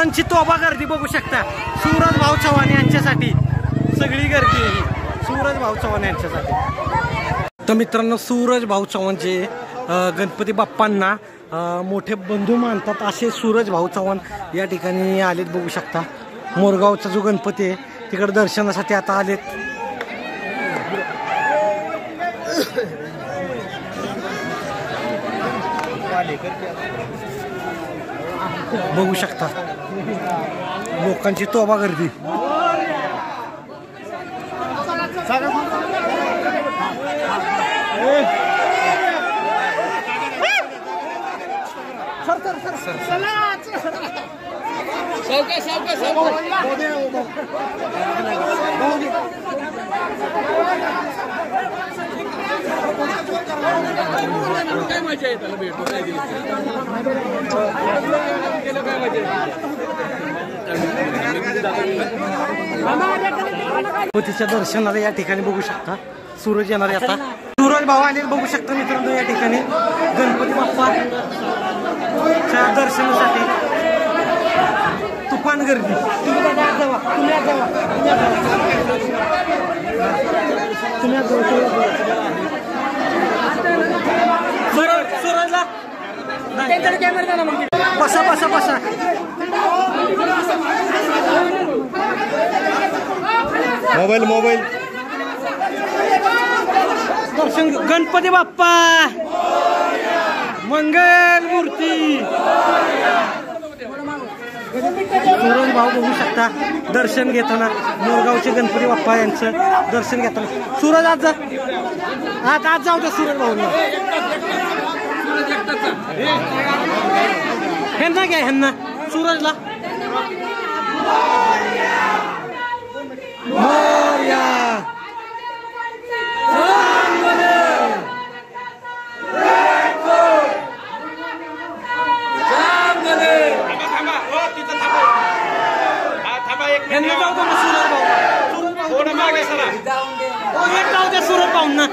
लोकांची तोबा गर्दी बघू शकता सूरज भाऊ चव्हाण यांच्यासाठी सगळी गर्दी आहे सूरज भाऊ चव्हाण यांच्यासाठी। तर मित्रांनो सूरज भाऊ चव्हाणचे गणपती बाप्पांना मोठे बंधू मानतात असे सूरज भाऊ चव्हाण या ठिकाणी आलेत बघू शकता। मोरगावचा जो गणपती आहे तिकडे दर्शनासाठी आता आलेत बघू शकता लोकांची तोबा गर्दी। काय मजा आहे त्याला भेटू काय दिली गणपतीच्या दर्शनाला या ठिकाणी बघू शकता सूरज येणार आता सूरज भाऊ आले बघू शकता मित्रांनो या ठिकाणी गणपती बाप्पाच्या दर्शनासाठी तुफान गर्दी। सूरजला बसा बसा बसा मोबाईल मोबाईल दर्शन गणपती बाप्पा मंगल मूर्ती सूरज भाऊ बघू शकता दर्शन घेताना मोरगावचे गणपती बाप्पा यांचं दर्शन घेताना। सूरज आज जाऊ द्या सूरज भाऊंना ह्यांना घ्या ह्यांना सूरजला मोरया ह्यांना जाऊ द्या सूरज भाऊ सूरज भाऊ सूरज भाऊंना